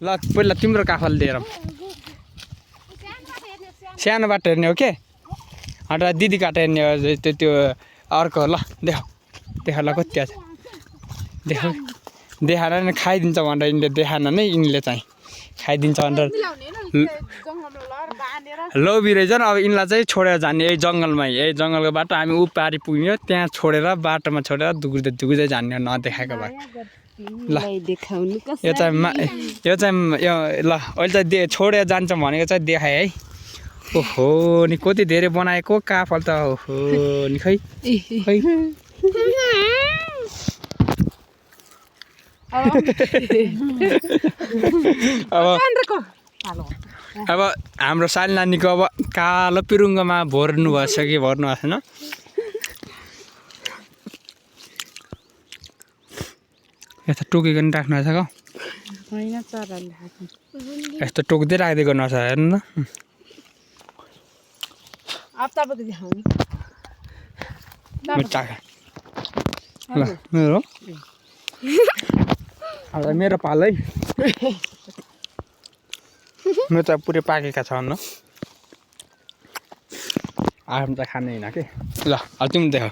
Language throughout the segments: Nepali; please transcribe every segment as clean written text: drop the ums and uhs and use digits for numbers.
ल पहिला तिम्रो काफल दिएर सानो बाटो हेर्ने हो के अन्त दिदी काटा हेर्ने हो त्यो अर्को ल देख देख ल कति छ देख देखाएर नि खाइदिन्छ भनेर यिनले देखाएन नै यिनले चाहिँ खाइदिन्छ भनेर लोभी रहेछ अब यिनलाई चाहिँ छोडेर जाने यही जङ्गलमा यही जङ्गलको बाटो हामी ऊ पारी पुग्यो त्यहाँ छोडेर बाटोमा छोडेर दुगुर्दै जाने नदेखाएको भए ल यो चाहिँ ल अहिले चाहिँ छोडेर जान्छ भनेको चाहिँ देखाएँ है ओहो नि कति धेरै बनाएको काफल त ओहो नि खै खै अब हाम्रो साली नानीको अब कालो पिरुङ्गोमा भर्नु भएछ कि भर्नु भएको छैन यस्तो टोकेको नि राख्नु भएको छ यस्तो टोक्दै राख्दै गर्नु छ हेर्नु न ल मेरो अब मेरो पाल है मेरो त पुरै पाकेका छ न आराम त खाने होइन के ल अब तिमी देख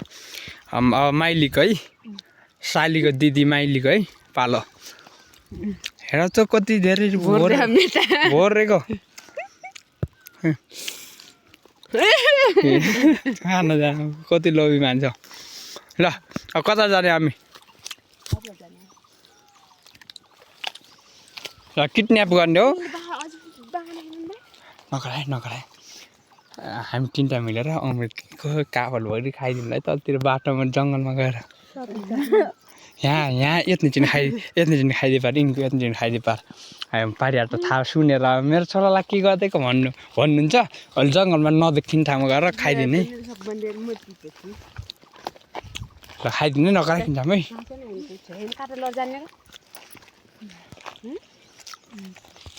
अब माइलीको है सालीको दिदी माइलीको है पालो हेर त कति धेरै भोरेको खान जा कति लोभी मान्छ ल अब कता जाने हामी ल किडन्याप गर्ने हो नगराए हामी तिनवटा मिलेर अमृतको काफल भरि खाइदिनुलाई तलतिर बाटोमा जङ्गलमा गएर यहाँ यत्ने चिनी खाइदिए पार यिनको यत्ने चिनी खाइदिए पार पारिहाल्छ थाहा सुनेर मेरो छोरालाई के गरिदिएको भन्नुहुन्छ अहिले जङ्गलमा नदेखिने ठाउँमा गएर खाइदिने ल खाइदिने नगराइदिन्छ है